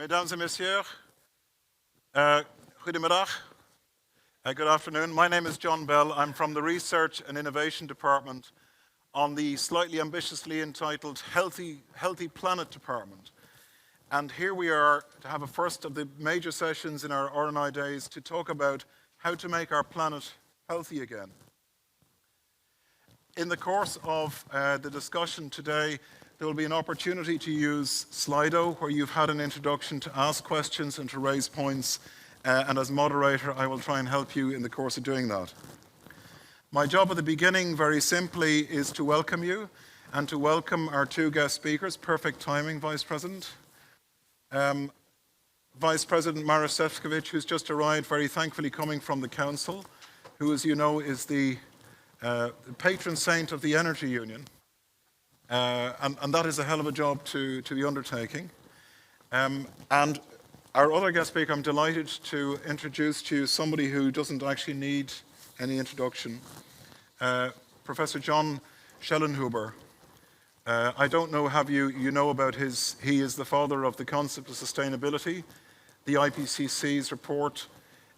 Mesdames et messieurs, goedemiddag, good afternoon. My name is John Bell. I'm from the Research and Innovation Department on the slightly ambitiously entitled Healthy Planet Department. And here we are to have a first of the major sessions in our R&I days to talk about how to make our planet healthy again. In the course of the discussion today, there will be an opportunity to use Slido, where you've had an introduction to ask questions and to raise points. And as moderator, I will try and help you in the course of doing that. My job at the beginning, very simply, is to welcome you and to welcome our two guest speakers. Perfect timing, Vice President. Vice President Maros Šefčovič, who's just arrived, very thankfully coming from the Council, who, as you know, is the patron saint of the Energy Union. And that is a hell of a job to be undertaking. And our other guest speaker, I'm delighted to introduce to you somebody who doesn't actually need any introduction. Professor John Shellenberger. I don't know, have you know about he is the father of the concept of sustainability, the IPCC's report,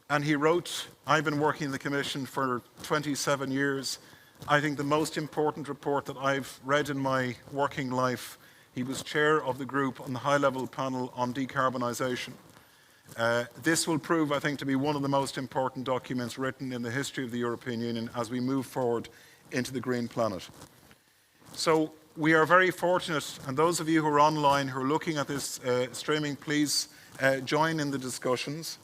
and he wrote, I've been working in the Commission for 27 years, I think the most important report that I've read in my working life. He was chair of the group on the high-level panel on decarbonisation. This will prove, I think, to be one of the most important documents written in the history of the European Union as we move forward into the green planet. So we are very fortunate, and those of you who are online, who are looking at this streaming, please join in the discussions.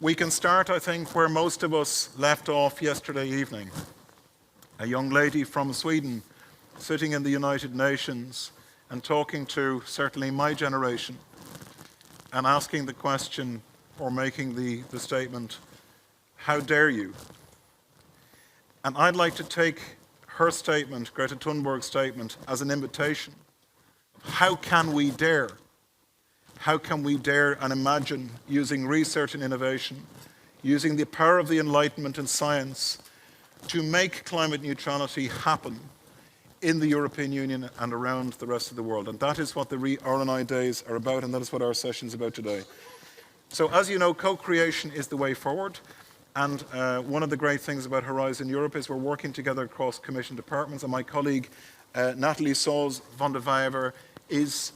We can start, I think, where most of us left off yesterday evening. A young lady from Sweden sitting in the United Nations and talking to certainly my generation and asking the question or making the statement, how dare you? And I'd like to take her statement, Greta Thunberg's statement, as an invitation. How can we dare? How can we dare and imagine using research and innovation, using the power of the Enlightenment and science to make climate neutrality happen in the European Union and around the rest of the world? And that is what the R&I days are about, and that is what our session is about today. So as you know, co-creation is the way forward. And one of the great things about Horizon Europe is we're working together across Commission departments, and my colleague Nathalie Sols van der Weijver is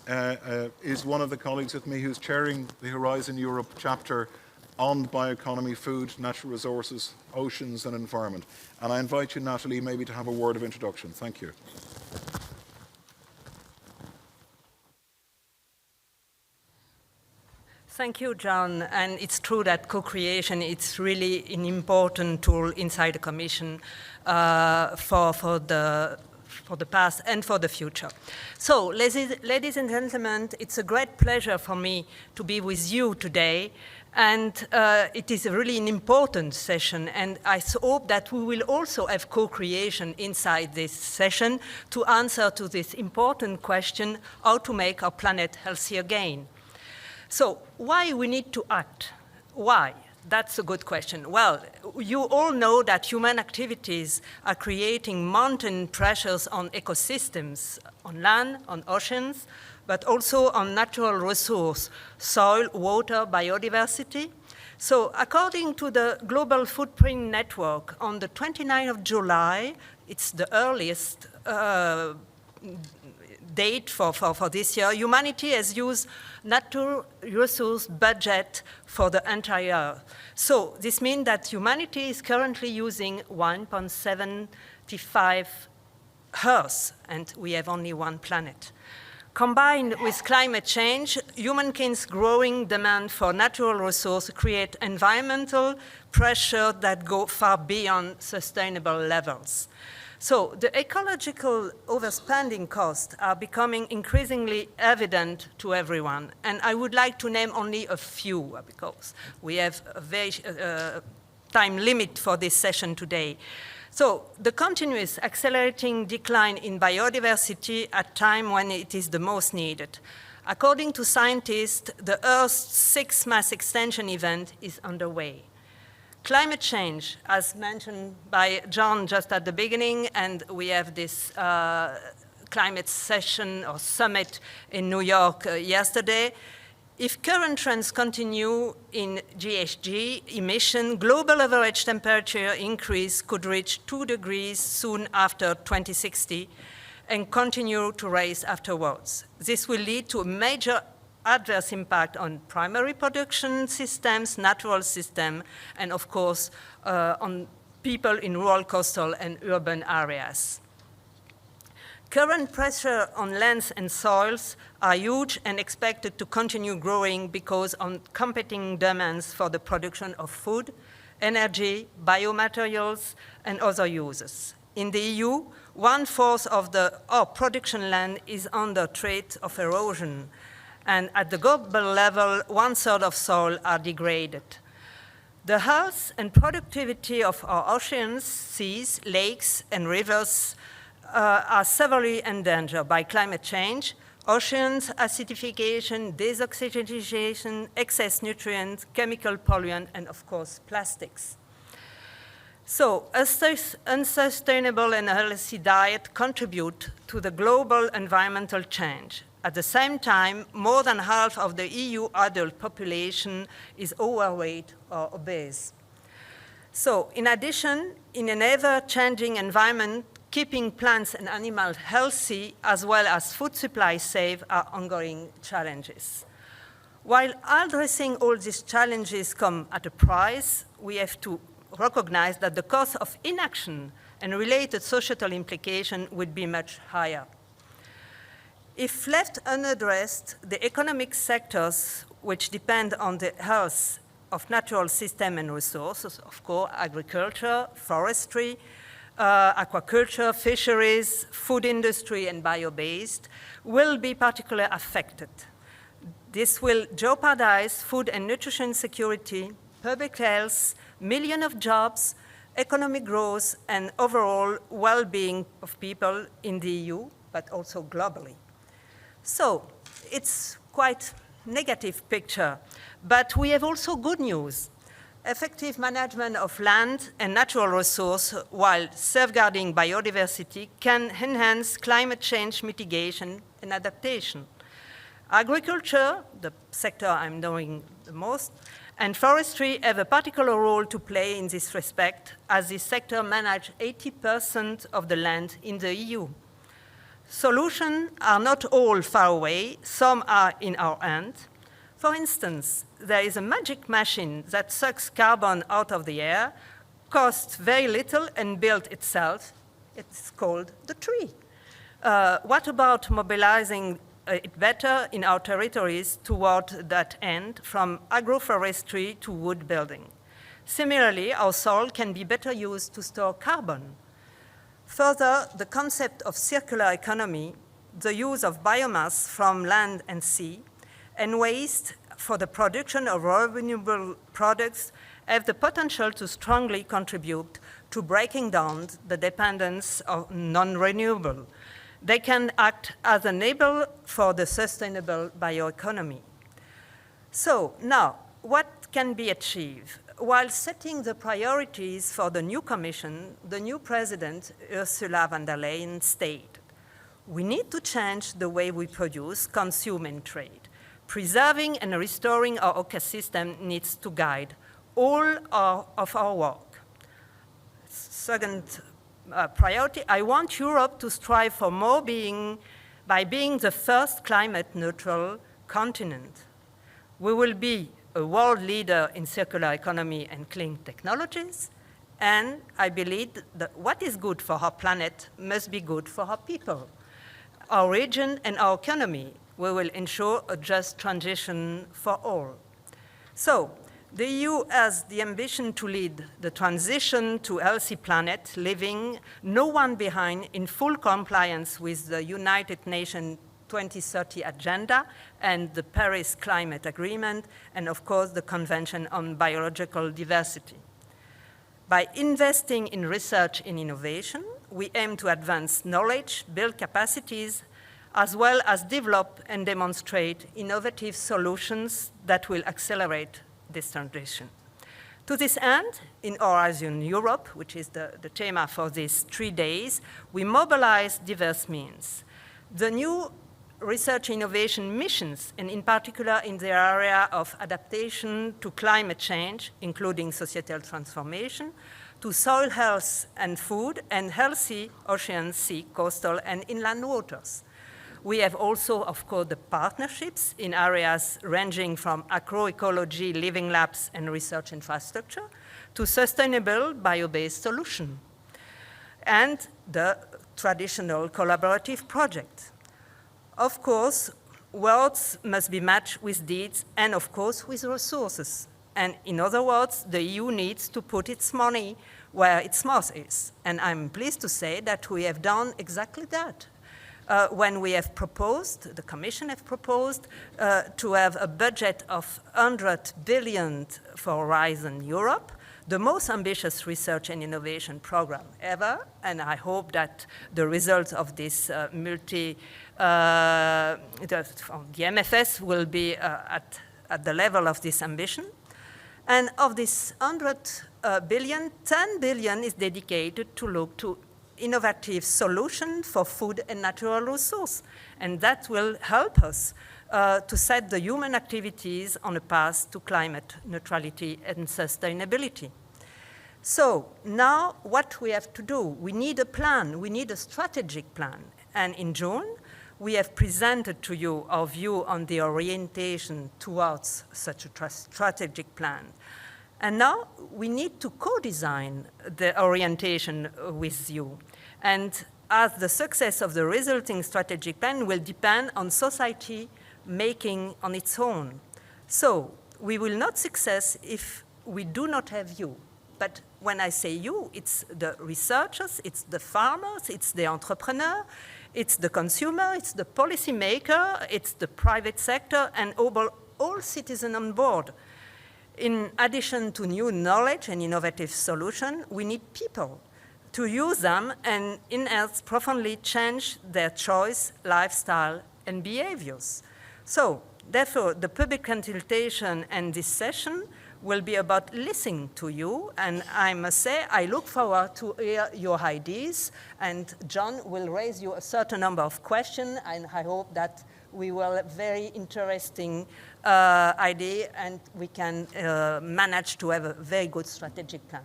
one of the colleagues with me who's chairing the Horizon Europe chapter on bioeconomy, food, natural resources, oceans and environment. And I invite you, Nathalie, maybe to have a word of introduction. Thank you. Thank you, John. And it's true that co-creation is really an important tool inside the Commission for the past and for the future. So, ladies and gentlemen, it's a great pleasure for me to be with you today. And it is really an important session, and I hope that we will also have co-creation inside this session to answer to this important question, how to make our planet healthy again. So, why we need to act? Why? That's a good question. Well, you all know that human activities are creating mountain pressures on ecosystems, on land, on oceans, but also on natural resources, soil, water, biodiversity. So according to the Global Footprint Network, on the 29th of July, it's the earliest date for this year, humanity has used natural resource budget for the entire year. So this means that humanity is currently using 1.75 Earth, and we have only one planet. Combined with climate change, humankind's growing demand for natural resources create environmental pressure that go far beyond sustainable levels. So the ecological overspending costs are becoming increasingly evident to everyone. And I would like to name only a few because we have a very time limit for this session today. So the continuous accelerating decline in biodiversity at a time when it is the most needed. According to scientists, the Earth's sixth mass extinction event is underway. Climate change, as mentioned by John just at the beginning, and we have this climate session or summit in New York yesterday, If current trends continue in GHG emission, global average temperature increase could reach 2 degrees soon after 2060 and continue to rise afterwards. This will lead to a major adverse impact on primary production systems, natural systems, and of course, on people in rural, coastal, and urban areas. Current pressure on lands and soils are huge and expected to continue growing because of competing demands for the production of food, energy, biomaterials, and other uses. In the EU, 1/4 of our production land is under threat of erosion, and at the global level, 1/3 of soil are degraded. The health and productivity of our oceans, seas, lakes, and rivers are severely endangered by climate change, oceans acidification, desoxygenation, excess nutrients, chemical polluant, and of course, plastics. So, a unsustainable and healthy diet contribute to the global environmental change. At the same time, more than half of the EU adult population is overweight or obese. So, in addition, in an ever-changing environment, keeping plants and animals healthy as well as food supply safe are ongoing challenges. While addressing all these challenges come at a price, we have to recognize that the cost of inaction and related societal implication would be much higher. If left unaddressed, the economic sectors which depend on the health of natural systems and resources, of course, agriculture, forestry, aquaculture, fisheries, food industry, and bio-based, will be particularly affected. This will jeopardize food and nutrition security, public health, millions of jobs, economic growth, and overall well-being of people in the EU, but also globally. So it's quite negative picture, but we have also good news. Effective management of land and natural resources while safeguarding biodiversity can enhance climate change mitigation and adaptation. Agriculture, the sector I'm knowing the most, and forestry have a particular role to play in this respect, as this sector manages 80% of the land in the EU. Solutions are not all far away, some are in our hands. For instance, there is a magic machine that sucks carbon out of the air, costs very little and builds itself. It's called the tree. What about mobilizing it better in our territories toward that end, from agroforestry to wood building? Similarly, our soil can be better used to store carbon. Further, the concept of circular economy, the use of biomass from land and sea, and waste for the production of renewable products have the potential to strongly contribute to breaking down the dependence of non-renewable. They can act as an enabler for the sustainable bioeconomy. So now, what can be achieved? While setting the priorities for the new Commission, the new President, Ursula von der Leyen, stated, we need to change the way we produce, consume, and trade. Preserving and restoring our ecosystem needs to guide all of our work. Second priority, I want Europe to strive for more by being the first climate-neutral continent. We will be a world leader in circular economy and clean technologies, and I believe that what is good for our planet must be good for our people, our region, and our economy. We will ensure a just transition for all. So, the EU has the ambition to lead the transition to a healthy planet, leaving no one behind, in full compliance with the United Nations 2030 agenda and the Paris Climate Agreement, and of course the Convention on Biological Diversity. By investing in research and innovation, we aim to advance knowledge, build capacities, as well as develop and demonstrate innovative solutions that will accelerate this transition. To this end, in Horizon Europe, which is the theme for these 3 days, we mobilize diverse means. The new research innovation missions, and in particular in the area of adaptation to climate change, including societal transformation, to soil health and food, and healthy ocean, sea, coastal, and inland waters. We have also, of course, the partnerships in areas ranging from agroecology, living labs, and research infrastructure to sustainable bio-based solutions, and the traditional collaborative project. Of course, words must be matched with deeds and, of course, with resources. And in other words, the EU needs to put its money where its mouth is. And I'm pleased to say that we have done exactly that. When we have proposed, the Commission have proposed to have a budget of 100 billion for Horizon Europe, the most ambitious research and innovation program ever, and I hope that the results of this the MFS will be at the level of this ambition. And of this 100 billion, 10 billion is dedicated to look to innovative solutions for food and natural resource. And that will help us to set the human activities on a path to climate neutrality and sustainability. So now what we have to do, we need a plan, we need a strategic plan. And in June, we have presented to you our view on the orientation towards such a strategic plan. And now we need to co-design the orientation with you. And as the success of the resulting strategic plan will depend on society making on its own. So we will not succeed if we do not have you. But when I say you, it's the researchers, it's the farmers, it's the entrepreneur, it's the consumer, it's the policymaker, it's the private sector, and all citizens on board. In addition to new knowledge and innovative solutions, we need people to use them and in essence profoundly change their choice, lifestyle, and behaviors. So, therefore, the public consultation and this session will be about listening to you, and I must say, I look forward to hear your ideas, and John will raise you a certain number of questions, and I hope that we will have very interesting idea, and we can manage to have a very good strategic plan.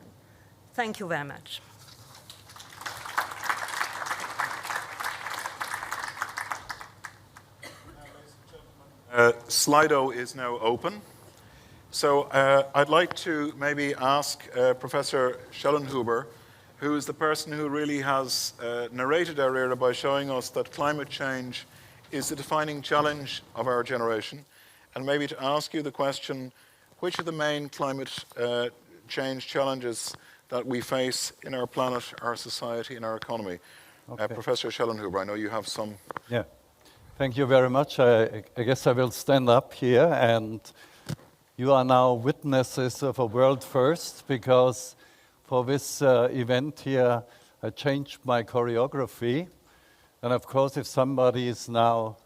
Thank you very much. Slido is now open. So I'd like to maybe ask Professor Shellenberger, who is the person who really has narrated our era by showing us that climate change is the defining challenge of our generation, and maybe to ask you the question, which are the main climate change challenges that we face in our planet, our society, and our economy? Okay. Professor Shellenberger, I know you have some. Yeah, thank you very much. I guess I will stand up here, and you are now witnesses of a world first, because for this event here, I changed my choreography. And of course, if somebody is now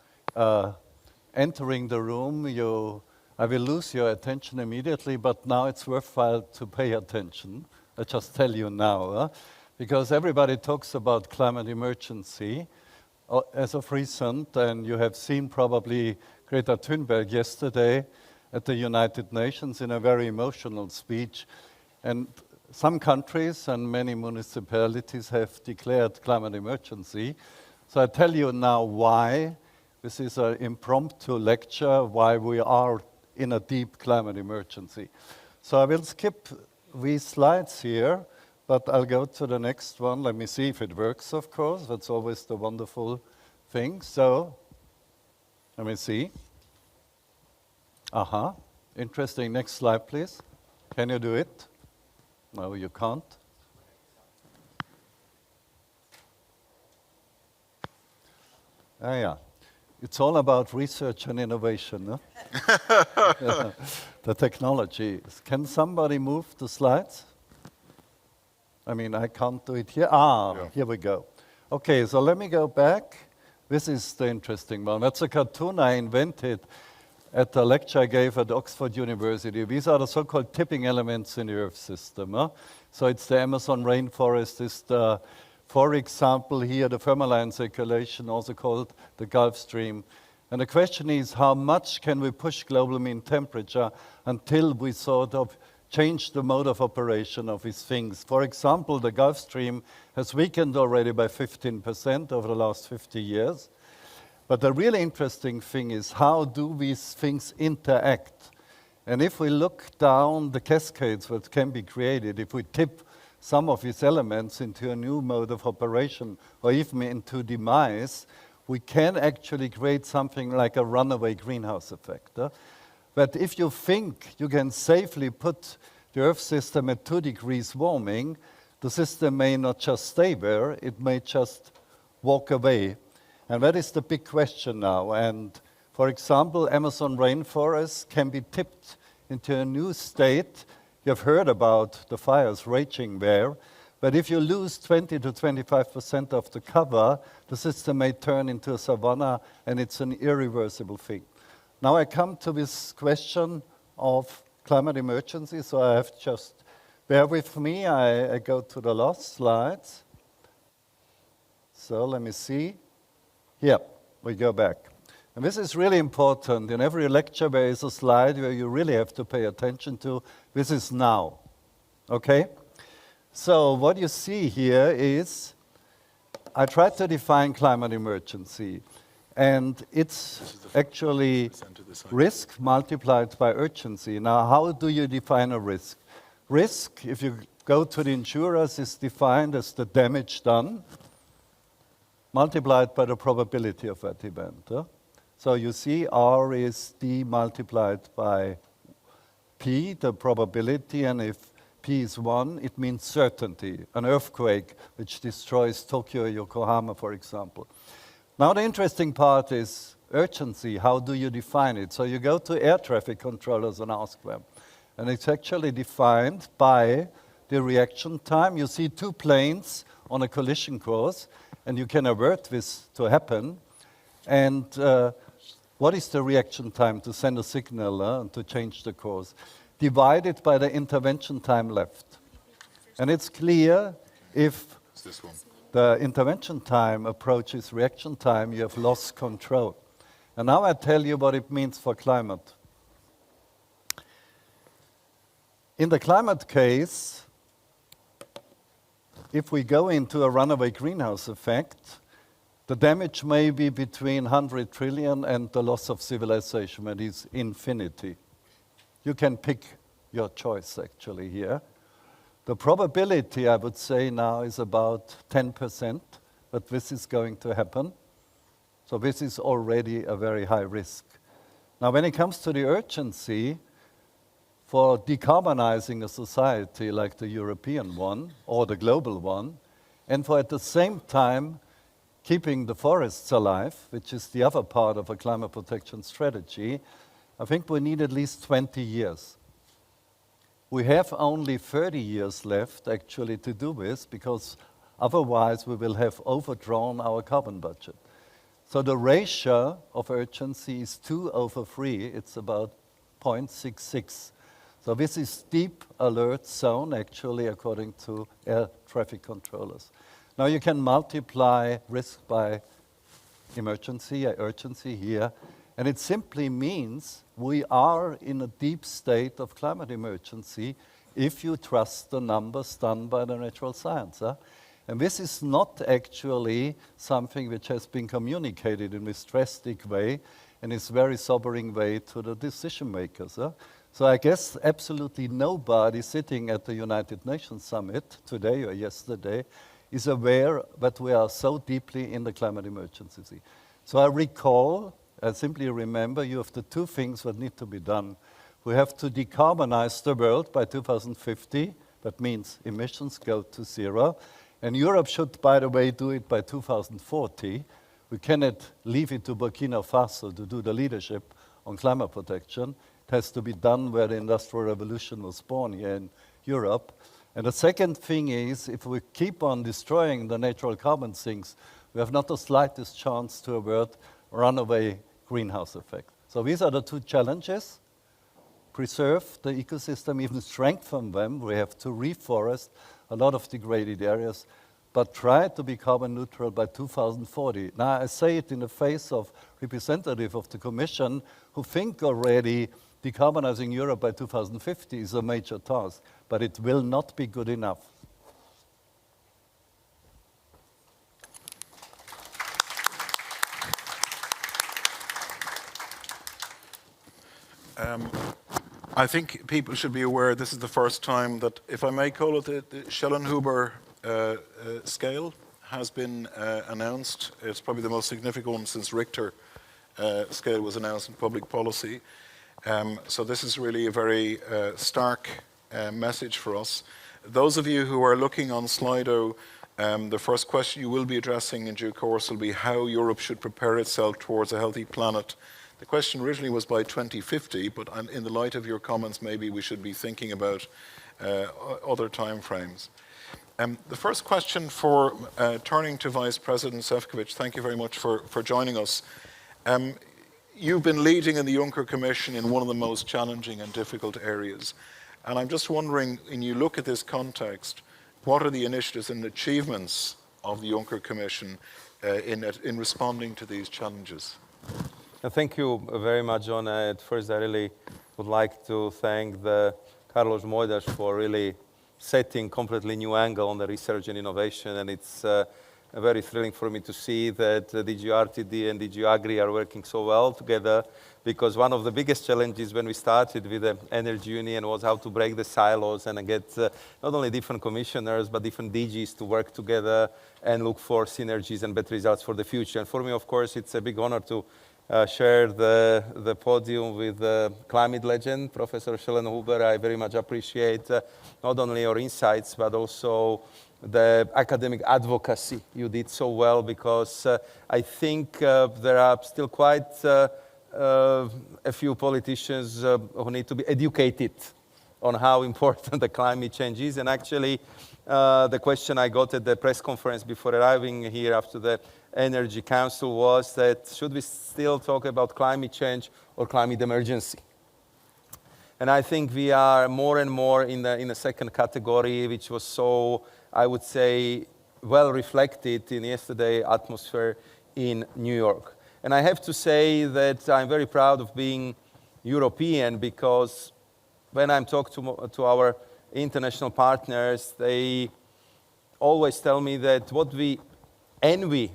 entering the room, I will lose your attention immediately, but now it's worthwhile to pay attention. I just tell you now, because everybody talks about climate emergency as of recent, and you have seen probably Greta Thunberg yesterday at the United Nations in a very emotional speech. And some countries and many municipalities have declared climate emergency. So I tell you now why. This is an impromptu lecture, why we are in a deep climate emergency. So I will skip these slides here, but I'll go to the next one. Let me see if it works, of course. That's always the wonderful thing. So, let me see. Interesting. Next slide, please. Can you do it? No, you can't. Yeah. It's all about research and innovation, no? The technology. Can somebody move the slides? I mean, I can't do it here. Yeah. Here we go. Okay, so let me go back. This is the interesting one. That's a cartoon I invented at a lecture I gave at Oxford University. These are the so-called tipping elements in the Earth system. So it's the Amazon rainforest, it's the For example, here the Fermaline circulation, also called the Gulf Stream. And the question is, how much can we push global mean temperature until we sort of change the mode of operation of these things? For example, the Gulf Stream has weakened already by 15% over the last 50 years. But the really interesting thing is, how do these things interact? And if we look down the cascades that can be created, if we tip some of these elements into a new mode of operation, or even into demise, we can actually create something like a runaway greenhouse effect. But if you think you can safely put the Earth system at 2 degrees warming, the system may not just stay there, it may just walk away. And that is the big question now. And for example, Amazon rainforests can be tipped into a new state. You've heard about the fires raging there. But if you lose 20 to 25% of the cover, the system may turn into a savanna, and it's an irreversible thing. Now I come to this question of climate emergency, so I have just, bear with me, I go to the last slides. So let me see. Here, we go back. And this is really important. In every lecture there is a slide where you really have to pay attention to. This is now, okay? So what you see here is, I tried to define climate emergency, and it's actually risk multiplied by urgency. Now, how do you define a risk? Risk, if you go to the insurers, is defined as the damage done multiplied by the probability of that event. So you see R is D multiplied by P, the probability, and if P is 1, it means certainty, an earthquake which destroys Tokyo or Yokohama, for example. Now the interesting part is urgency. How do you define it? So you go to air traffic controllers and ask them. And it's actually defined by the reaction time. You see 2 planes on a collision course, and you can avert this to happen. And what is the reaction time to send a signal and to change the course? Divided by the intervention time left. And it's clear if the intervention time approaches reaction time, you have lost control. And now I tell you what it means for climate. In the climate case, if we go into a runaway greenhouse effect, the damage may be between 100 trillion and the loss of civilization, that is infinity. You can pick your choice actually here. The probability, I would say now, is about 10%, but this is going to happen. So this is already a very high risk. Now when it comes to the urgency, for decarbonizing a society like the European one, or the global one, and for at the same time keeping the forests alive, which is the other part of a climate protection strategy, I think we need at least 20 years. We have only 30 years left actually to do this, because otherwise we will have overdrawn our carbon budget. So the ratio of urgency is 2/3, it's about 0.66. So this is deep alert zone actually according to air traffic controllers. Now you can multiply risk by emergency, urgency here, and it simply means we are in a deep state of climate emergency if you trust the numbers done by the natural science. And this is not actually something which has been communicated in this drastic way and is very sobering way to the decision makers. So I guess absolutely nobody sitting at the United Nations Summit today or yesterday is aware that we are so deeply in the climate emergency. So I simply remember you have the 2 things that need to be done. We have to decarbonize the world by 2050. That means emissions go to 0. And Europe should, by the way, do it by 2040. We cannot leave it to Burkina Faso to do the leadership on climate protection. It has to be done where the Industrial Revolution was born here in Europe. And the second thing is, if we keep on destroying the natural carbon sinks, we have not the slightest chance to avert runaway greenhouse effect. So these are the 2 challenges. Preserve the ecosystem, even strengthen them. We have to reforest a lot of degraded areas. but try to be carbon neutral by 2040. Now, I say it in the face of representatives of the Commission who think already decarbonizing Europe by 2050 is a major task, but it will not be good enough. I think people should be aware this is the first time that, if I may call it, the Shellenberger scale has been announced. It's probably the most significant one since Richter scale was announced in public policy. So this is really a very stark message for us. Those of you who are looking on Slido, the first question you will be addressing in due course will be how Europe should prepare itself towards a healthy planet. The question originally was by 2050, but in the light of your comments, maybe we should be thinking about other timeframes. The first question for turning to Vice President Šefčovič, thank you very much for joining us. You've been leading in the Juncker Commission in one of the most challenging and difficult areas. And I'm just wondering, when you look at this context, what are the initiatives and achievements of the Juncker Commission in responding to these challenges? Thank you very much, John. At first, I really would like to thank Carlos Moedas for really setting completely new angle on the research and innovation. And it's very thrilling for me to see that DG RTD and DG Agri are working so well together, because one of the biggest challenges when we started with the Energy Union was how to break the silos and get not only different commissioners, but different DGs to work together and look for synergies and better results for the future. And for me, of course, it's a big honor to share the podium with the climate legend, Professor Shellenberger. I very much appreciate not only your insights, but also the academic advocacy you did so well, because I think there are still quite a few politicians who need to be educated on how important the climate change is. And actually, the question I got at the press conference before arriving here after the Energy Council was that, should we still talk about climate change or climate emergency? And I think we are more and more in the second category, which was so, I would say, well reflected in yesterday's atmosphere in New York. And I have to say that I'm very proud of being European, because when I'm talking to our international partners, they always tell me that what we envy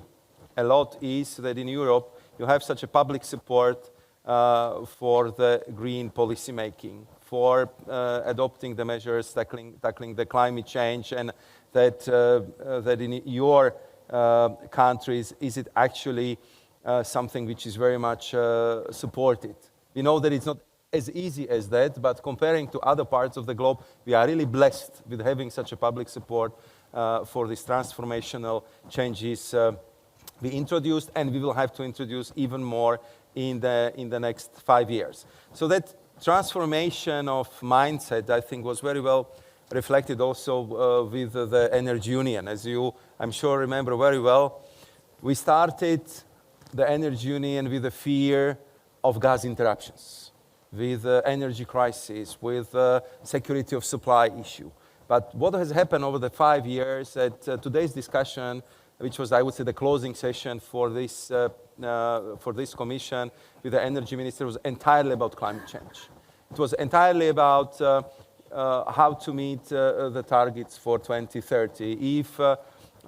a lot is that in Europe you have such a public support for the green policy making, for adopting the measures tackling the climate change, and that in your countries is it actually something which is very much supported. We know that it's not as easy as that, but comparing to other parts of the globe, we are really blessed with having such a public support for these transformational changes we introduced, and we will have to introduce even more in the next 5 years. So that transformation of mindset, I think, was very well reflected also with the Energy Union. As you, I'm sure, remember very well, we started the Energy Union with the fear of gas interruptions, with the energy crisis, with the security of supply issue. But what has happened over the 5 years at today's discussion, which was, I would say, the closing session for this commission with the energy minister, was entirely about climate change. It was entirely about how to meet the targets for 2030. If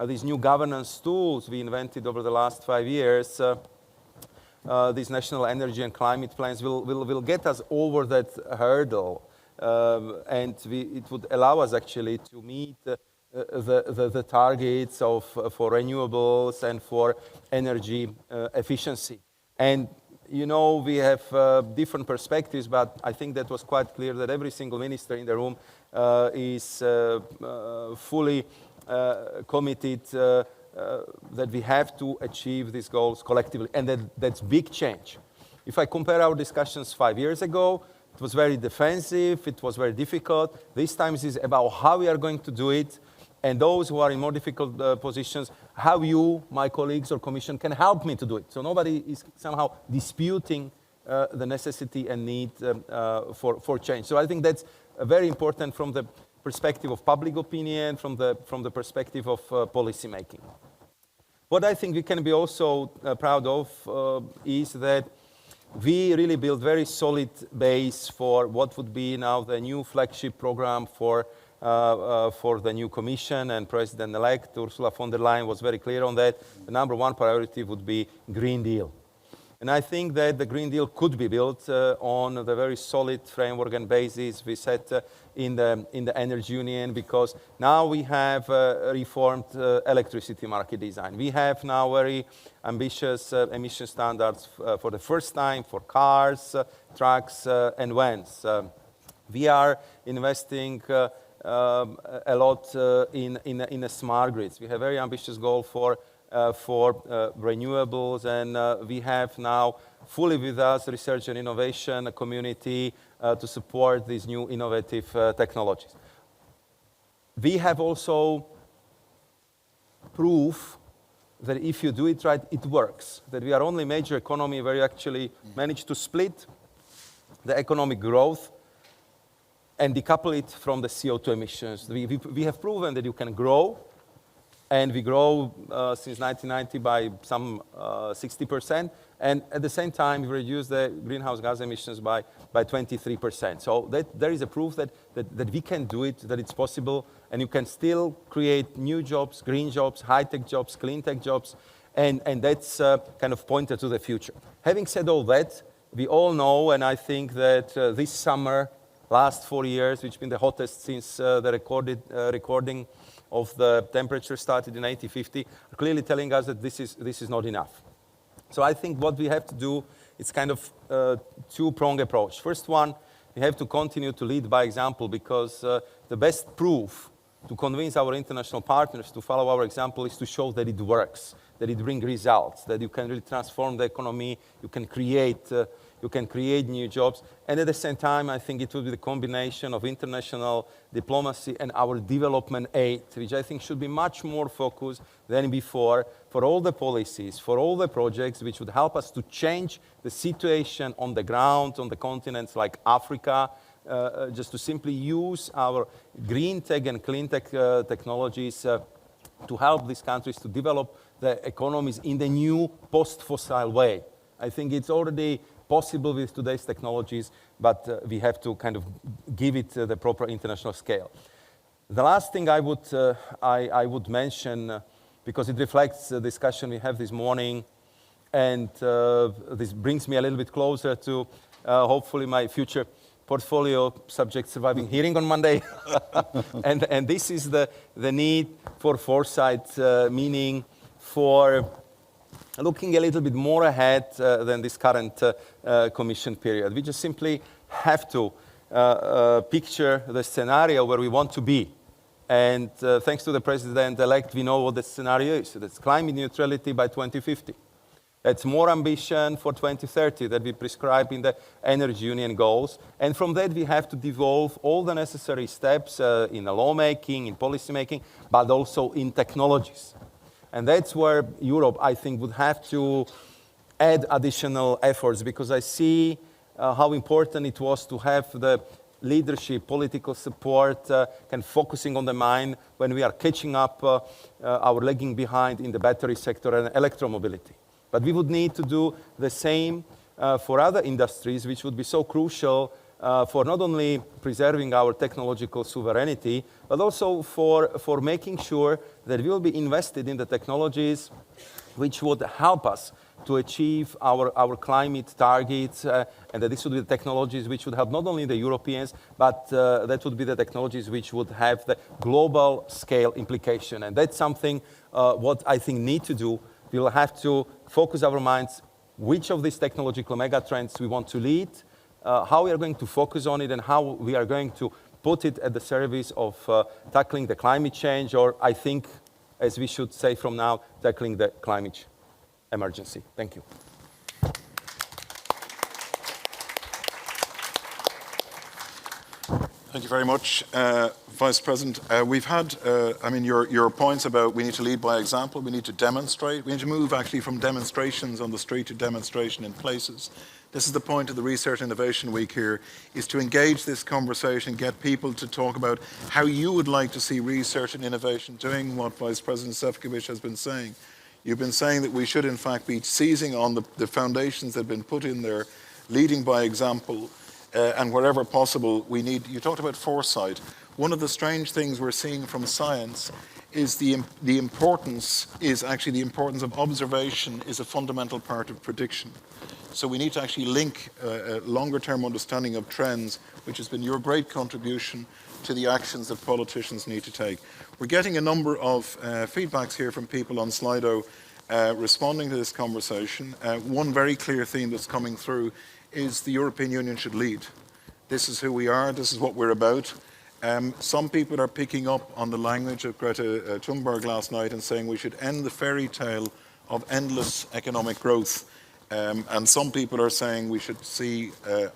these new governance tools we invented over the last 5 years, these national energy and climate plans will get us over that hurdle, and it would allow us actually to meet the targets for renewables and for energy efficiency. And you know, we have different perspectives, but I think that was quite clear that every single minister in the room is fully committed that we have to achieve these goals collectively, and that's big change. If I compare our discussions 5 years ago, it was very defensive, it was very difficult. This time it is about how we are going to do it, and those who are in more difficult positions, how you, my colleagues or Commission, can help me to do it. So nobody is somehow disputing the necessity and need for change. So I think that's very important from the perspective of public opinion, from the perspective of policy making. What I think we can be also proud of is that we really built very solid base for what would be now the new flagship program for the new Commission, and President-elect Ursula von der Leyen was very clear on that. The number one priority would be Green Deal. And I think that the Green Deal could be built on the very solid framework and basis we set in the Energy Union, because now we have reformed electricity market design. We have now very ambitious emission standards for the first time for cars, trucks, and vans. We are investing a lot in a smart grids. We have a very ambitious goal for renewables, and we have now fully with us research and innovation community to support these new innovative technologies. We have also proof that if you do it right, it works. That we are only major economy where you actually manage to split the economic growth and decouple it from the CO2 emissions. We have proven that you can grow, and we grow since 1990 by some 60%, and at the same time we reduce the greenhouse gas emissions by 23%. So there is a proof that we can do it, that it's possible, and you can still create new jobs, green jobs, high-tech jobs, clean-tech jobs, and that's kind of pointed to the future. Having said all that, we all know, and I think that this summer, last 4 years, which has been the hottest since the recording of the temperature started in 1850, are clearly telling us that this is not enough. So I think what we have to do is kind of two-pronged approach. First one, we have to continue to lead by example, because the best proof to convince our international partners to follow our example is to show that it works, that it brings results, that you can really transform the economy, you can create new jobs. And at the same time, I think it will be the combination of international diplomacy and our development aid, which I think should be much more focused than before for all the policies, for all the projects which would help us to change the situation on the ground, on the continents like Africa, just to simply use our green tech and clean tech technologies to help these countries to develop the economies in the new post-fossil way. I think it's already possible with today's technologies, but we have to kind of give it the proper international scale. The last thing I would mention, because it reflects the discussion we have this morning, and this brings me a little bit closer to hopefully my future portfolio subject surviving hearing on Monday. and this is the need for foresight, meaning for looking a little bit more ahead than this current Commission period. We just simply have to picture the scenario where we want to be. And thanks to the President-elect, we know what the scenario is. So that's climate neutrality by 2050. That's more ambition for 2030 that we prescribe in the Energy Union goals. And from that, we have to devolve all the necessary steps in the lawmaking, in policy making, but also in technologies. And that's where Europe, I think, would have to add additional efforts, because I see how important it was to have the leadership, political support, and focusing on the mind when we are catching up our lagging behind in the battery sector and electromobility. But we would need to do the same for other industries, which would be so crucial for not only preserving our technological sovereignty, but also for making sure that we will be invested in the technologies which would help us to achieve our climate targets, and that this would be the technologies which would help not only the Europeans, but that would be the technologies which would have the global scale implication. And that's something what I think need to do. We will have to focus our minds which of these technological megatrends we want to lead, how we are going to focus on it, and how we are going to put it at the service of tackling the climate change, or I think, as we should say from now, tackling the climate emergency. Thank you. Thank you very much, Vice President. We've had, your points about we need to lead by example, we need to demonstrate, we need to move actually from demonstrations on the street to demonstration in places. This is the point of the Research Innovation Week here, is to engage this conversation, get people to talk about how you would like to see research and innovation doing what Vice President Šefčovič has been saying. You've been saying that we should in fact be seizing on the foundations that have been put in there, leading by example, and wherever possible we need, you talked about foresight. One of the strange things we're seeing from science is the importance of observation is a fundamental part of prediction. So we need to actually link a longer term understanding of trends, which has been your great contribution to the actions that politicians need to take. We're getting a number of feedbacks here from people on Slido responding to this conversation. One very clear theme that's coming through is the European Union should lead. This is who we are, this is what we're about. Some people are picking up on the language of Greta Thunberg last night and saying we should end the fairy tale of endless economic growth. And some people are saying we should see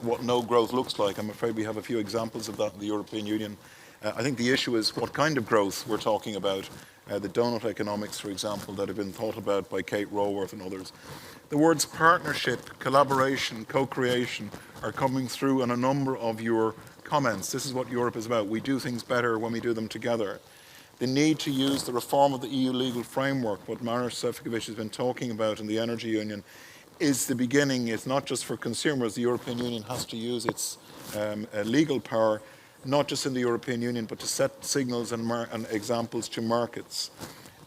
what no growth looks like. I'm afraid we have a few examples of that in the European Union. I think the issue is what kind of growth we're talking about. The donut economics, for example, that have been thought about by Kate Raworth and others. The words partnership, collaboration, co-creation are coming through in a number of your comments. This is what Europe is about. We do things better when we do them together. The need to use the reform of the EU legal framework, what Maroš Šefčovič has been talking about in the Energy Union, is the beginning. It's not just for consumers. The European Union has to use its legal power, not just in the European Union, but to set signals and examples to markets.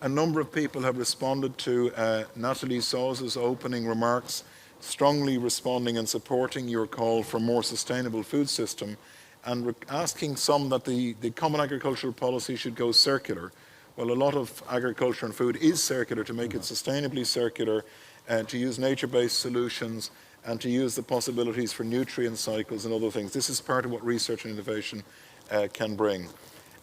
A number of people have responded to Nathalie Sauze's opening remarks, strongly responding and supporting your call for a more sustainable food system, and asking some that the common agricultural policy should go circular. Well, a lot of agriculture and food is circular. To make it sustainably circular, to use nature-based solutions, and to use the possibilities for nutrient cycles and other things. This is part of what research and innovation can bring.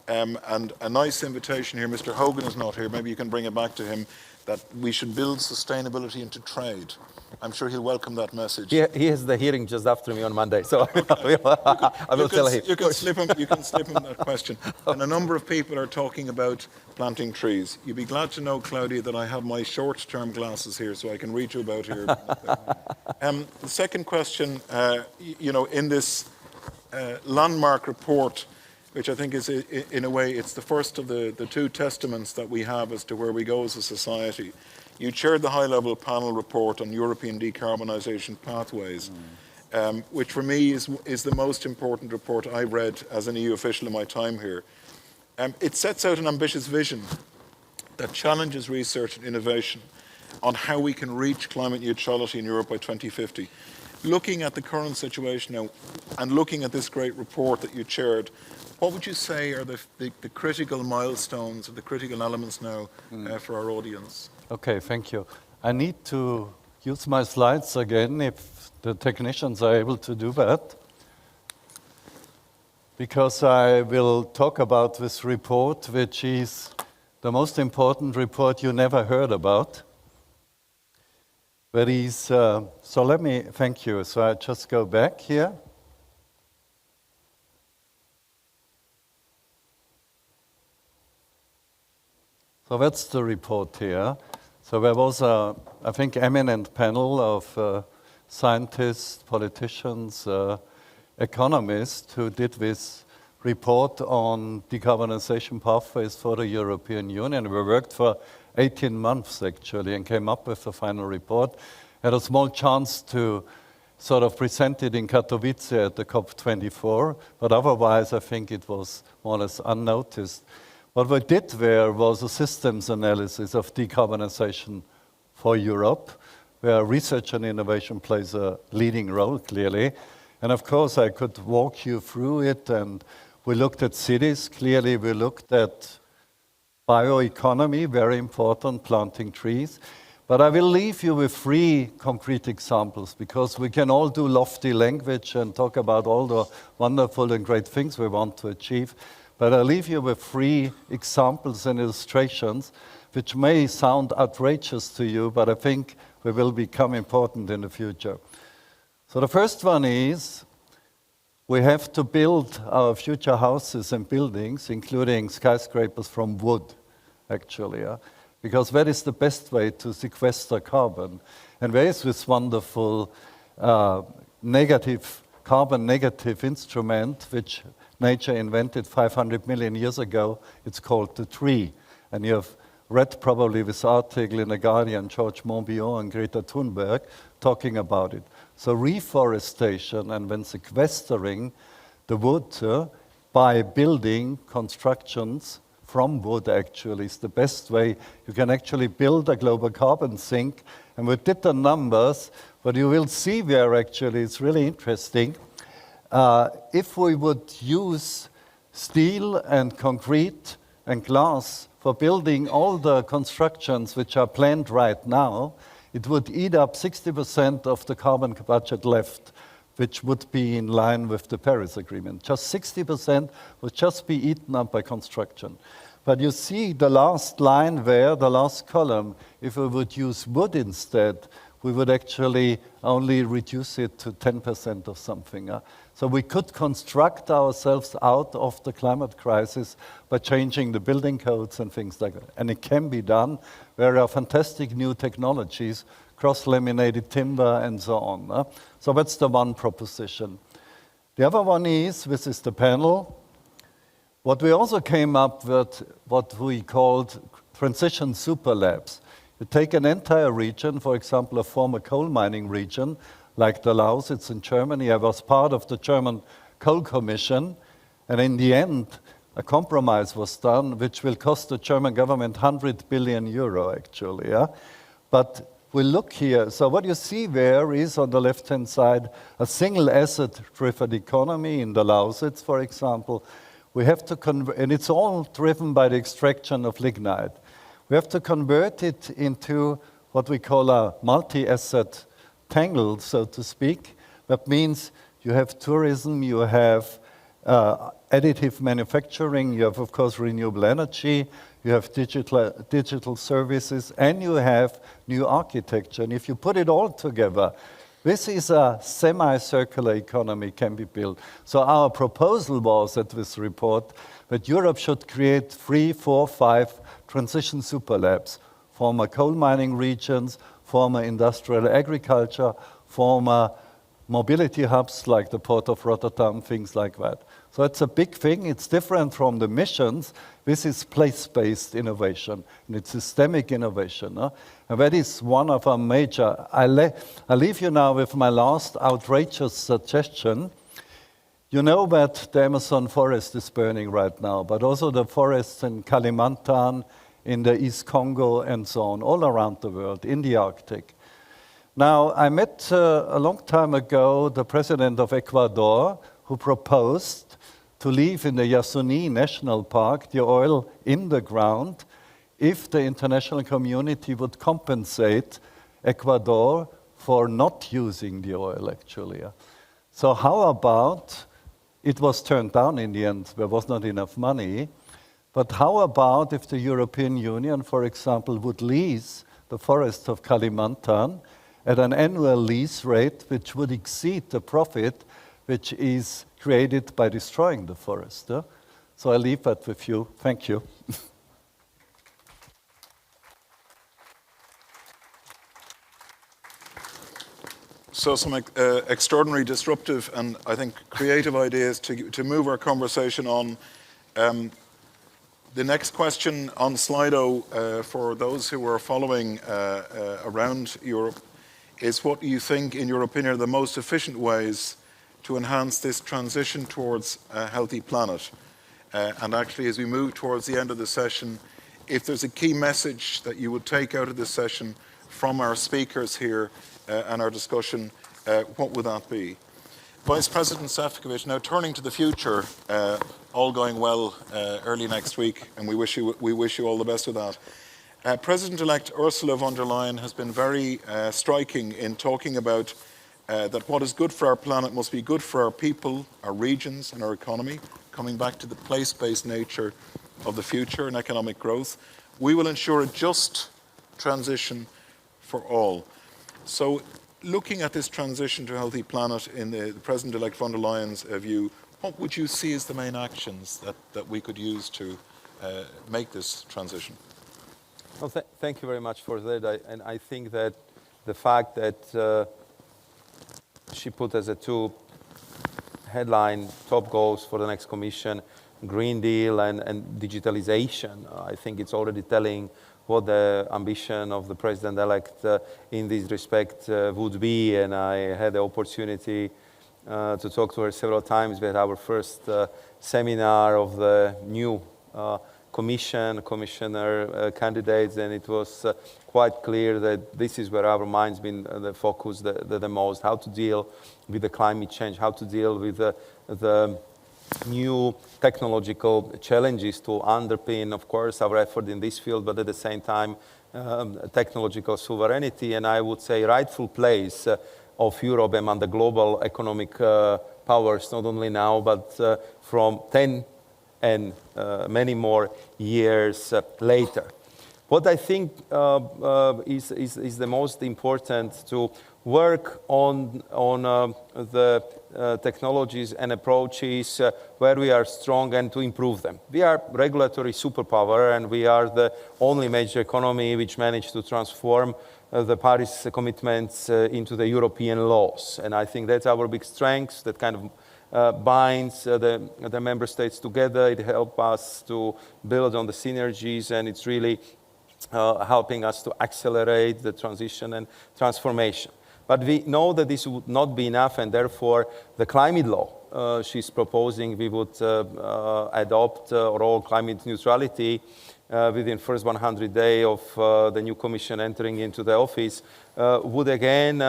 And a nice invitation here, Mr. Hogan is not here, maybe you can bring it back to him, that we should build sustainability into trade. I'm sure he'll welcome that message. He has the hearing just after me on Monday, so I will tell him. You can slip him that question. And a number of people are talking about planting trees. You'd be glad to know, Claudia, that I have my short-term glasses here, so I can read you about here. The second question, in this landmark report, which I think is, in a way, it's the first of the two testaments that we have as to where we go as a society. You chaired the high-level panel report on European decarbonisation pathways, which for me is the most important report I've read as an EU official in my time here. It sets out an ambitious vision that challenges research and innovation on how we can reach climate neutrality in Europe by 2050. Looking at the current situation now and looking at this great report that you chaired, what would you say are the critical milestones or the critical elements now for our audience? Okay, thank you. I need to use my slides again if the technicians are able to do that, because I will talk about this report, which is the most important report you never heard about. But so let me, thank you. So I just go back here. So that's the report here. So there was a, I think, eminent panel of scientists, politicians, economists who did this report on decarbonization pathways for the European Union. We worked for 18 months actually and came up with the final report. Had a small chance to sort of present it in Katowice at the COP24, but otherwise I think it was more or less unnoticed. What we did there was a systems analysis of decarbonization for Europe, where research and innovation plays a leading role, clearly. And of course, I could walk you through it, and we looked at cities. Clearly, we looked at bioeconomy, very important, planting trees. But I will leave you with 3 concrete examples, because we can all do lofty language and talk about all the wonderful and great things we want to achieve. But I'll leave you with 3 examples and illustrations, which may sound outrageous to you, but I think we will become important in the future. So the first one is, we have to build our future houses and buildings, including skyscrapers, from wood, actually, because that is the best way to sequester carbon. And there is this wonderful carbon negative instrument, which nature invented 500 million years ago. It's called the tree. And you have read probably this article in The Guardian, George Monbiot and Greta Thunberg talking about it. So reforestation and then sequestering the wood by building constructions from wood actually is the best way. You can actually build a global carbon sink. And we did the numbers, but you will see there actually, it's really interesting. If we would use steel and concrete and glass for building all the constructions which are planned right now, it would eat up 60% of the carbon budget left, which would be in line with the Paris Agreement. Just 60% would just be eaten up by construction. But you see the last line there, the last column, if we would use wood instead, we would actually only reduce it to 10% or something. So we could construct ourselves out of the climate crisis by changing the building codes and things like that. And it can be done. There are fantastic new technologies, cross-laminated timber and so on. So that's the one proposition. The other one is, this is the panel. What we also came up with, what we called transition super labs. You take an entire region, for example, a former coal mining region, like the Lausitz in Germany. I was part of the German Coal Commission, and in the end, a compromise was done, which will cost the German government 100 billion euro, actually. But we look here. So what you see there is, on the left-hand side, a single asset-driven economy in the Lausitz, for example. We have to convert, and it's all driven by the extraction of lignite. We have to convert it into what we call a multi-asset tangle, so to speak. That means you have tourism, you have additive manufacturing, you have, of course, renewable energy, you have digital services, and you have new architecture. And if you put it all together, this is a semi-circular economy can be built. So our proposal was at this report that Europe should create 3, 4, 5 transition super labs, former coal mining regions, former industrial agriculture, former mobility hubs like the Port of Rotterdam, things like that. So it's a big thing. It's different from the missions. This is place-based innovation, and it's systemic innovation. And that is one of our major. I leave you now with my last outrageous suggestion. You know that the Amazon forest is burning right now, but also the forests in Kalimantan, in the East Congo, and so on, all around the world, in the Arctic. Now, I met a long time ago the president of Ecuador, who proposed to leave in the Yasuní National Park the oil in the ground if the international community would compensate Ecuador for not using the oil, actually. So how about, it was turned down in the end, there was not enough money, but how about if the European Union, for example, would lease the forests of Kalimantan at an annual lease rate which would exceed the profit which is created by destroying the forest. So I leave that with you. Thank you. So some extraordinary disruptive and I think creative ideas to move our conversation on. The next question on Slido for those who are following around Europe is what do you think, in your opinion, are the most efficient ways to enhance this transition towards a healthy planet? And actually, as we move towards the end of the session, if there's a key message that you would take out of this session from our speakers here and our discussion, what would that be? Vice President Šefčovič, now turning to the future, all going well early next week, and we wish you all the best with that. President-elect Ursula von der Leyen has been very striking in talking about that what is good for our planet must be good for our people, our regions, and our economy, coming back to the place-based nature of the future and economic growth. We will ensure a just transition for all. So, looking at this transition to a healthy planet in the President-elect von der Leyen's view, what would you see as the main actions that we could use to make this transition? Well, thank you very much for that. And I think that the fact that she put as a two headline top goals for the next Commission, Green Deal and digitalization. I think it's already telling what the ambition of the President-elect in this respect would be. And I had the opportunity to talk to her several times. We had our first seminar of the new commissioner candidates, and it was quite clear that this is where our mind's been the focus the most, how to deal with the climate change, how to deal with the new technological challenges to underpin, of course, our effort in this field, but at the same time, technological sovereignty, and I would say rightful place of Europe among the global economic powers, not only now, but from 10 and many more years later. What I think is the most important to work on the technologies and approaches where we are strong and to improve them. We are regulatory superpower, and we are the only major economy which managed to transform the Paris commitments into the European laws. And I think that's our big strength, that kind of binds the member states together. It helps us to build on the synergies, and it's really helping us to accelerate the transition and transformation. But we know that this would not be enough, and therefore the climate law she's proposing we would adopt overall climate neutrality within first 100 days of the new Commission entering into the office would again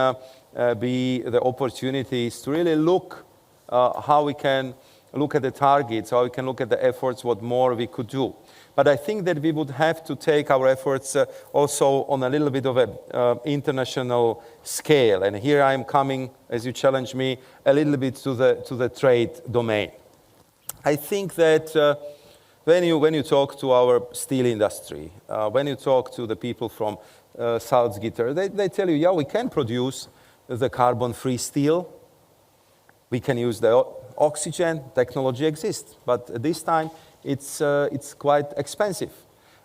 be the opportunities to really look how we can look at the targets, how we can look at the efforts, what more we could do. But I think that we would have to take our efforts also on a little bit of an international scale. And here I am coming, as you challenge me, a little bit to the trade domain. I think that when you talk to our steel industry, when you talk to the people from Salzgitter, they tell you, yeah, we can produce the carbon-free steel. We can use the oxygen. Technology exists. But at this time, it's quite expensive.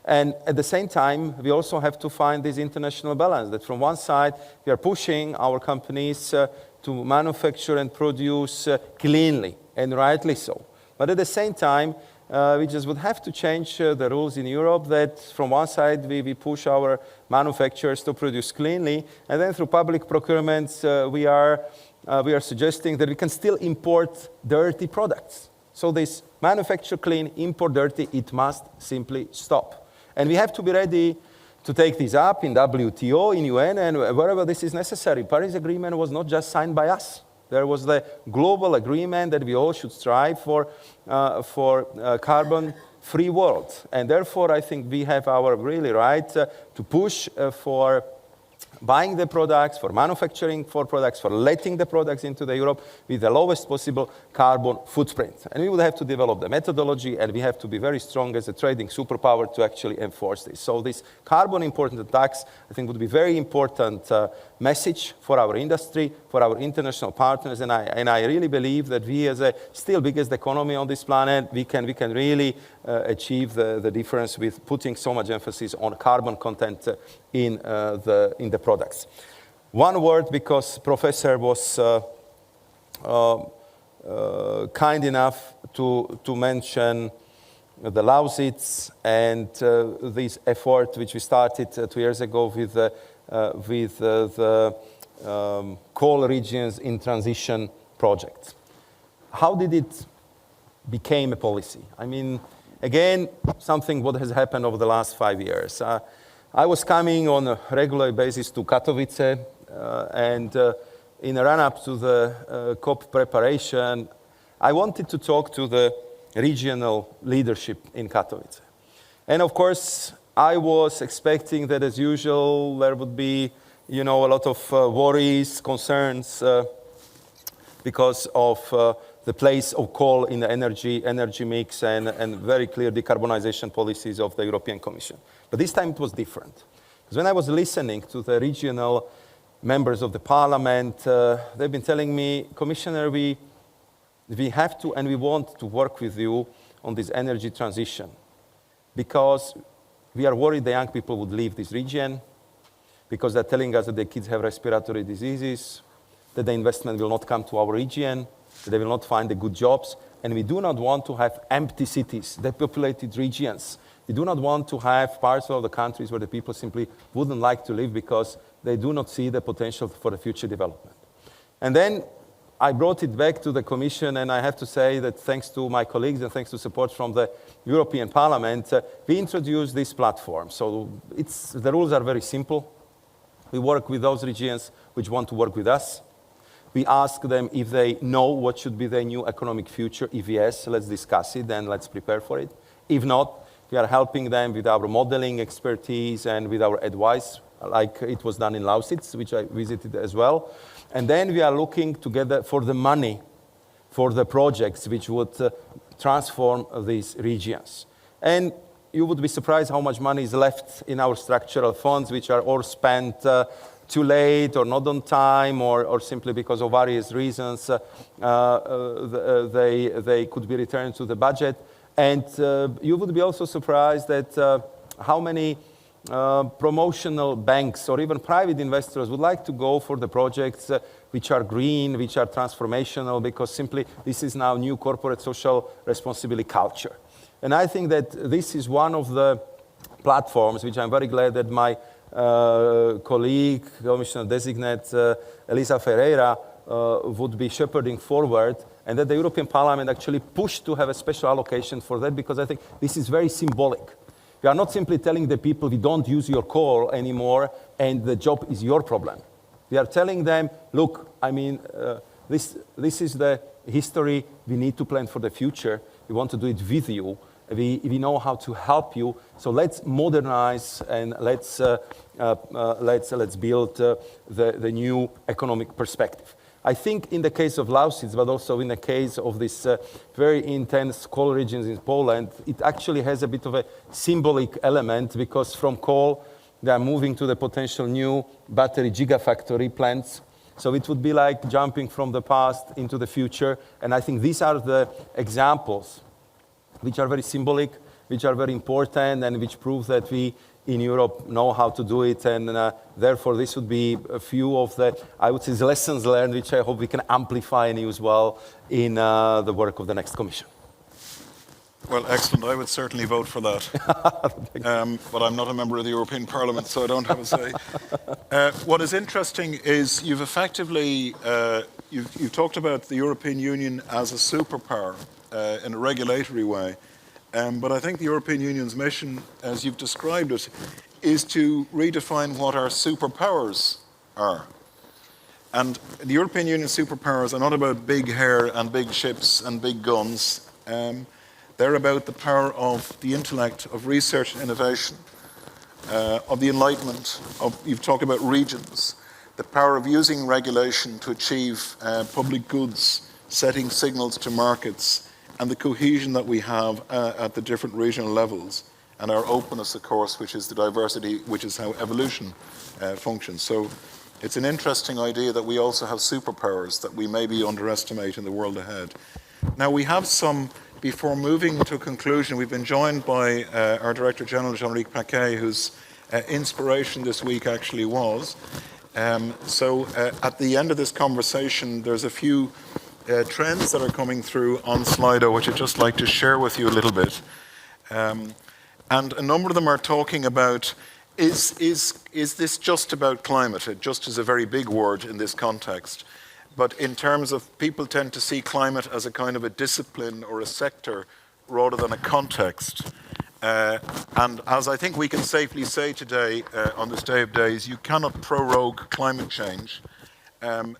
And at the same time, we also have to find this international balance, that from one side, we are pushing our companies to manufacture and produce cleanly, and rightly so. But at the same time, we just would have to change the rules in Europe, that from one side, we push our manufacturers to produce cleanly, and then through public procurements, we are suggesting that we can still import dirty products. So this manufacture clean, import dirty, it must simply stop. And we have to be ready to take this up in WTO, in UN, and wherever this is necessary. Paris Agreement was not just signed by us. There was the global agreement that we all should strive for a carbon-free world. And therefore, I think we have our really right to push for buying the products, for manufacturing for products, for letting the products into the Europe with the lowest possible carbon footprint. And we would have to develop the methodology, and we have to be very strong as a trading superpower to actually enforce this. So this carbon important tax, I think, would be very important message for our industry, for our international partners, and I really believe that we, as a still biggest economy on this planet, we can really achieve the difference with putting so much emphasis on carbon content in the products. One word, because Professor was kind enough to mention the Lausitz and this effort which we started 2 years ago with the coal regions in transition project. How did it become a policy? I mean, again, something what has happened over the last 5 years. I was coming on a regular basis to Katowice, and in a run-up to the COP preparation, I wanted to talk to the regional leadership in Katowice. And of course, I was expecting that, as usual, there would be, a lot of worries, concerns, because of the place of coal in the energy mix and very clear decarbonization policies of the European Commission. But this time it was different. Because when I was listening to the regional members of the parliament, they've been telling me, Commissioner, we have to and we want to work with you on this energy transition, because we are worried the young people would leave this region, because they're telling us that their kids have respiratory diseases. that the investment will not come to our region, that they will not find the good jobs. And we do not want to have empty cities, depopulated regions. We do not want to have parts of the countries where the people simply wouldn't like to live because they do not see the potential for the future development. And then I brought it back to the Commission, and I have to say that thanks to my colleagues and thanks to support from the European Parliament, we introduced this platform. So the rules are very simple. We work with those regions which want to work with us. We ask them if they know what should be their new economic future. If yes, let's discuss it and let's prepare for it. If not, we are helping them with our modeling expertise and with our advice, like it was done in Lausitz, which I visited as well. And then we are looking together for the money for the projects which would transform these regions. And you would be surprised how much money is left in our structural funds, which are all spent too late or not on time or simply because of various reasons they could be returned to the budget. And you would be also surprised that how many promotional banks or even private investors would like to go for the projects which are green, which are transformational, because simply this is now new corporate social responsibility culture. And I think that this is one of the platforms which I'm very glad that my colleague, Commissioner-designate Elisa Ferreira, would be shepherding forward, and that the European Parliament actually pushed to have a special allocation for that, because I think this is very symbolic. We are not simply telling the people, we don't use your coal anymore, and the job is your problem. We are telling them, look, I mean, this is the history, we need to plan for the future, we want to do it with you, we know how to help you, so let's modernize and let's build the new economic perspective. I think in the case of Lausitz, but also in the case of this very intense coal regions in Poland, it actually has a bit of a symbolic element, because from coal, they are moving to the potential new battery gigafactory plants. So it would be like jumping from the past into the future. And I think these are the examples which are very symbolic, which are very important, and which prove that we in Europe know how to do it. And therefore, this would be a few of the, I would say, the lessons learned, which I hope we can amplify and use well in the work of the next Commission. Well, excellent. I would certainly vote for that. But I'm not a member of the European Parliament, so I don't have a say. What is interesting is you've effectively, you've talked about the European Union as a superpower in a regulatory way. But I think the European Union's mission, as you've described it, is to redefine what our superpowers are. And the European Union's superpowers are not about big hair and big ships and big guns. They're about the power of the intellect, of research and innovation, of the enlightenment, you've talked about regions, the power of using regulation to achieve public goods, setting signals to markets, and the cohesion that we have at the different regional levels, and our openness, of course, which is the diversity, which is how evolution functions. So it's an interesting idea that we also have superpowers that we maybe underestimate in the world ahead. Now, we have some, before moving to a conclusion, we've been joined by our Director General, Jean-Luc Paquet, whose inspiration this week actually was. So at the end of this conversation, there's a few trends that are coming through on Slido, which I'd just like to share with you a little bit. And a number of them are talking about, is this just about climate? It just is a very big word in this context. But in terms of, people tend to see climate as a kind of a discipline or a sector rather than a context. And as I think we can safely say today, on this day of days, you cannot prorogue climate change.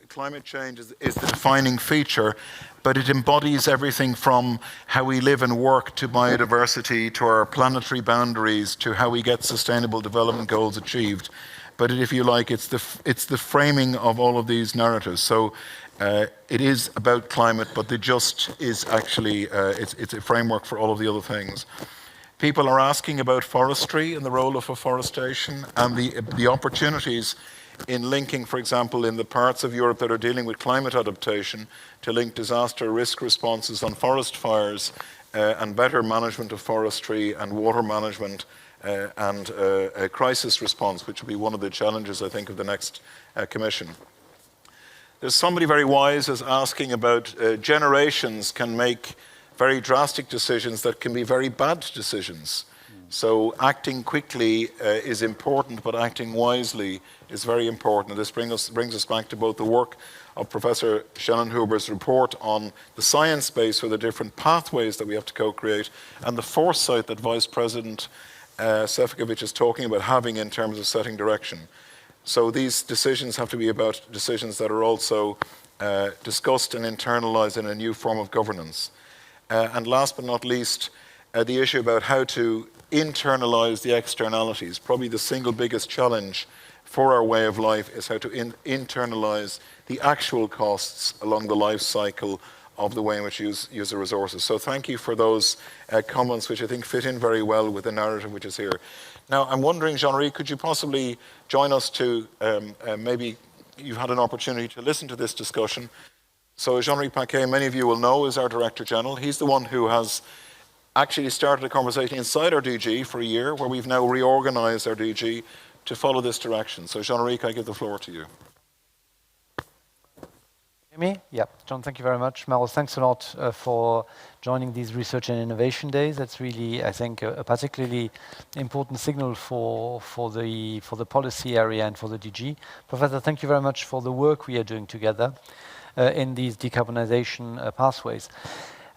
Climate change is the defining feature, but it embodies everything from how we live and work to biodiversity, to our planetary boundaries, to how we get sustainable development goals achieved. But if you like, it's the framing of all of these narratives. So it is about climate, but it just is actually, it's a framework for all of the other things. People are asking about forestry and the role of afforestation and the opportunities in linking, for example, in the parts of Europe that are dealing with climate adaptation, to link disaster risk responses on forest fires and better management of forestry and water management and a crisis response, which will be one of the challenges, I think, of the next Commission. there's somebody very wise is asking about generations can make very drastic decisions that can be very bad decisions. So acting quickly is important, but acting wisely is very important. And this brings us back to both the work of Professor Shellenberger's report on the science base for the different pathways that we have to co-create, and the foresight that Vice President Šefčovič is talking about having in terms of setting direction. So these decisions have to be about decisions that are also discussed and internalized in a new form of governance. And last but not least, the issue about how to internalize the externalities. Probably the single biggest challenge for our way of life is how to internalize the actual costs along the life cycle of the way in which you use the resources. So thank you for those comments, which I think fit in very well with the narrative which is here. Now, I'm wondering, Jean-Marie, could you possibly join us to, maybe you've had an opportunity to listen to this discussion. So Jean-Marie Paquet, many of you will know, is our Director General. He's the one who has actually started a conversation inside our DG for a year, where we've now reorganized our DG to follow this direction. So Jean-Marie, I give the floor to you. Me? Yeah, John, thank you very much. Maros, thanks a lot for joining these Research and Innovation Days. That's really, I think, a particularly important signal for the policy area and for the DG. Professor, thank you very much for the work we are doing together in these decarbonization pathways.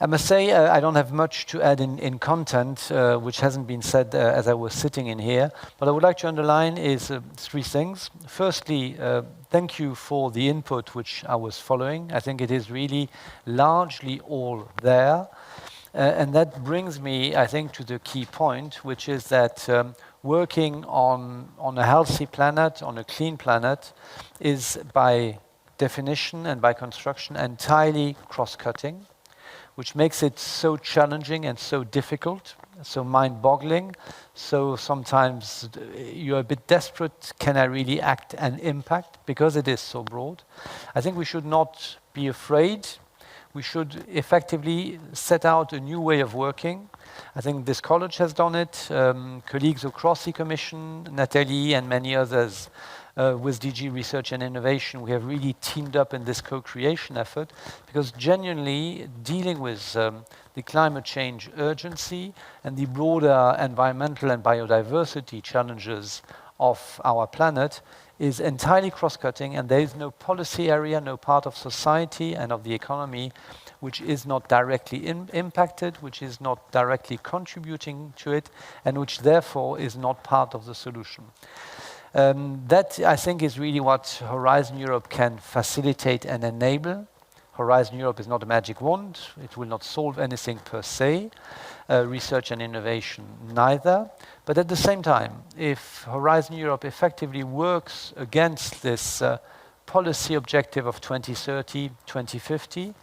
I must say, I don't have much to add in content, which hasn't been said as I was sitting in here. But I would like to underline is three things. Firstly, thank you for the input which I was following. I think it is really largely all there. And that brings me, I think, to the key point, which is that working on a healthy planet, on a clean planet, is by definition and by construction entirely cross-cutting, which makes it so challenging and so difficult, so mind-boggling. So sometimes you're a bit desperate, can I really act and impact? Because it is so broad. I think we should not be afraid. We should effectively set out a new way of working. I think this college has done it. Colleagues across the Commission, Nathalie and many others, with DG Research and Innovation, we have really teamed up in this co-creation effort, because genuinely dealing with the climate change urgency and the broader environmental and biodiversity challenges of our planet is entirely cross-cutting, and there is no policy area, no part of society and of the economy which is not directly impacted, which is not directly contributing to it, and which therefore is not part of the solution. That, I think, is really what Horizon Europe can facilitate and enable. Horizon Europe is not a magic wand. It will not solve anything per se. Research and innovation, neither. But at the same time, if Horizon Europe effectively works against this policy objective of 2030, 2050,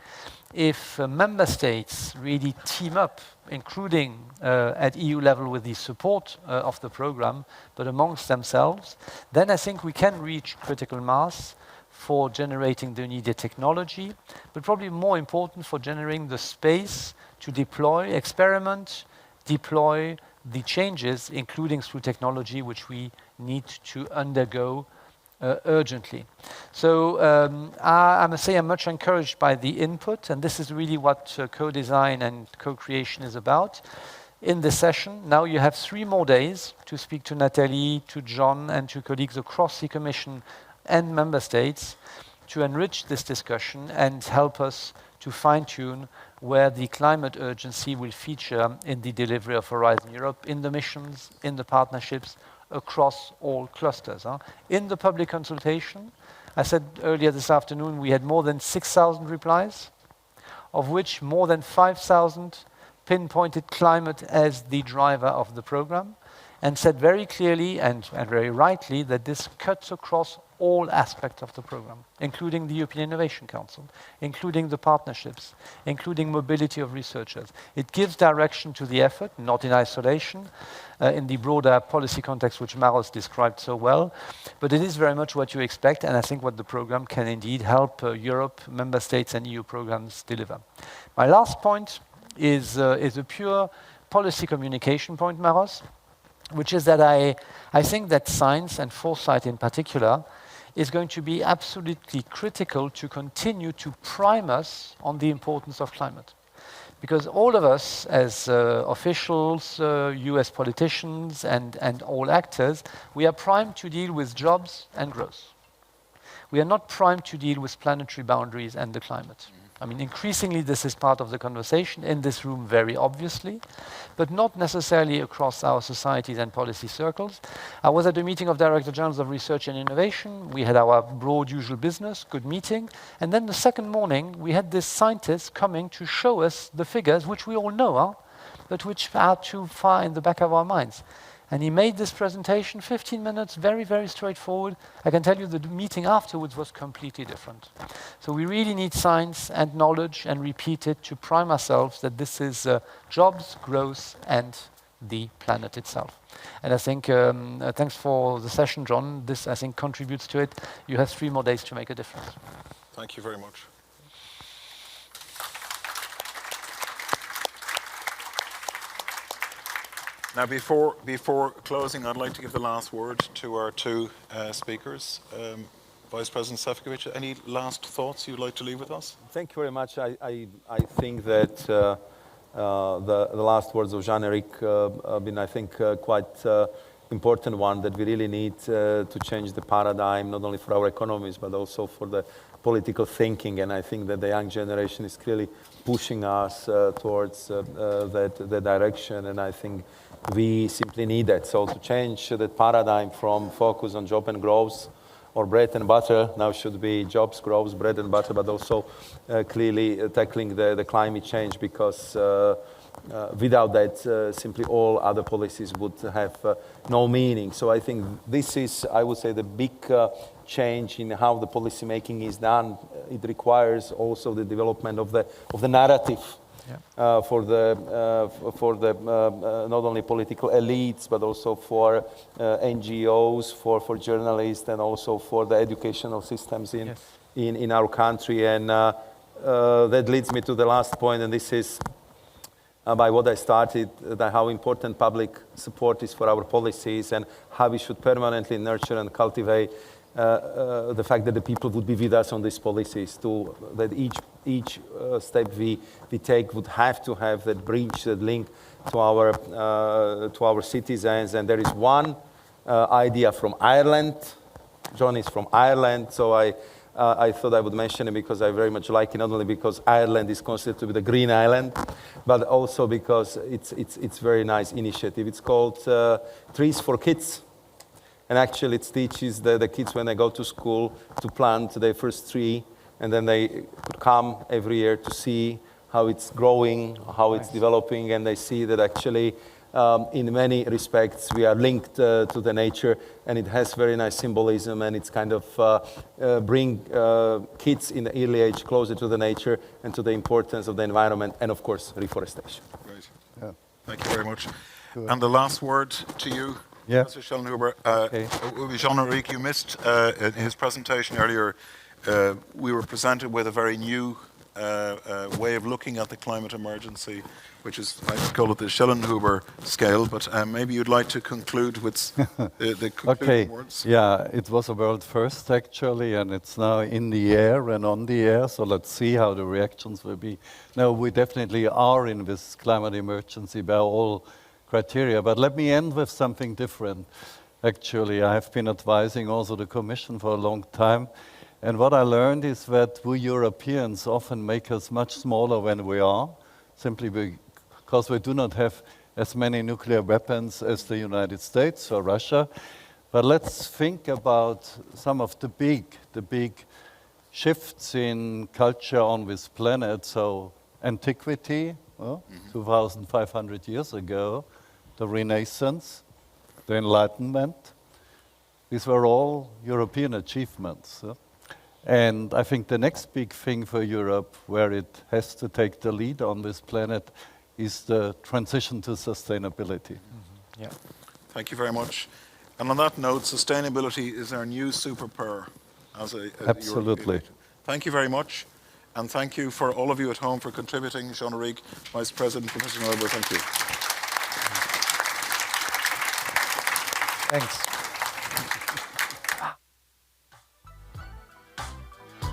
if member states really team up, including at EU level with the support of the program, but amongst themselves, then I think we can reach critical mass for generating the needed technology, but probably more important for generating the space to deploy, experiment, deploy the changes, including through technology, which we need to undergo urgently. So I must say I'm much encouraged by the input, and this is really what co-design and co-creation is about. In this session, now you have 3 more days to speak to Nathalie, to John, and to colleagues across the Commission and Member States to enrich this discussion and help us to fine-tune where the climate urgency will feature in the delivery of Horizon Europe, in the missions, in the partnerships, across all clusters. In the public consultation, I said earlier this afternoon, we had more than 6,000 replies, of which more than 5,000 pinpointed climate as the driver of the program, and said very clearly and very rightly that this cuts across all aspects of the program, including the European Innovation Council, including the partnerships, including mobility of researchers. It gives direction to the effort, not in isolation, in the broader policy context which Maros described so well, but it is very much what you expect, and I think what the program can indeed help Europe, member states and EU programs deliver. My last point is a pure policy communication point, Maros, which is that I think that science and foresight in particular is going to be absolutely critical to continue to prime us on the importance of climate. Because all of us as officials, US politicians and all actors, we are primed to deal with jobs and growth. We are not primed to deal with planetary boundaries and the climate. I mean, increasingly this is part of the conversation in this room very obviously, but not necessarily across our societies and policy circles. I was at a meeting of Director Generals of Research and Innovation. We had our broad usual business, good meeting. And then the second morning, we had this scientist coming to show us the figures, which we all know, but which are too far in the back of our minds. And he made this presentation, 15 minutes, very, very straightforward. I can tell you the meeting afterwards was completely different. So we really need science and knowledge and repeat it to prime ourselves that this is jobs, growth, and the planet itself. And I think, thanks for the session, John. This, I think, contributes to it. You have 3 more days to make a difference. Thank you very much. Now, before closing, I'd like to give the last word to our 2 speakers. Vice President Šefčovič, any last thoughts you'd like to leave with us? Thank you very much. I think that the last words of Jean-Éric have been, I think, quite important one, that we really need to change the paradigm, not only for our economies, but also for the political thinking. And I think that the young generation is clearly pushing us towards that direction. And I think we simply need that. So to change that paradigm from focus on job and growth or bread and butter, now should be jobs, growth, bread and butter, but also clearly tackling the climate change, because without that, simply all other policies would have no meaning. So I think this is, I would say, the big change in how the policy making is done. It requires also the development of the narrative. Yeah. For the not only political elites, but also for NGOs, for journalists, and also for the educational systems in our country. And that leads me to the last point, and this is by what I started, that how important public support is for our policies, and how we should permanently nurture and cultivate the fact that the people would be with us on these policies, that each step we take would have to have that bridge, that link to our citizens. And there is one idea from Ireland. John is from Ireland, so I thought I would mention it because I very much like it, not only because Ireland is considered to be the green island, but also because it's very nice initiative. It's called Trees for Kids. And actually it teaches the kids when they go to school to plant their first tree, and then they could come every year to see how it's growing, how it's developing, and they see that actually in many respects we are linked to the nature, and it has very nice symbolism, and it's kind of bring kids in the early age closer to the nature and to the importance of the environment, and of course reforestation. Great. Yeah. Thank you very much. Good. And the last word to you. Yeah. Mr. Shellenberger, Jean-Éric, you missed in his presentation earlier, we were presented with a very new way of looking at the climate emergency, which is, I call it the Shellenberger scale, but maybe you'd like to conclude with the concluding words. Yeah, it was a world first actually, and it's now in the air and on the air, so let's see how the reactions will be. Now, we definitely are in this climate emergency by all criteria. But let me end with something different. Actually, I have been advising also the Commission for a long time. And what I learned is that we Europeans often make us much smaller than we are, simply because we do not have as many nuclear weapons as the United States or Russia. But let's think about some of the big shifts in culture on this planet. So antiquity, 2,500 years ago, the Renaissance, the Enlightenment. These were all European achievements. And I think the next big thing for Europe, where it has to take the lead on this planet, is the transition to sustainability. Mm-hmm. Yeah. Thank you very much. And on that note, sustainability is our new superpower as a Absolutely. European. Thank you very much. And thank you for all of you at home for contributing. Jean-Éric, Vice President, Professor Norbert, thank you. Thanks.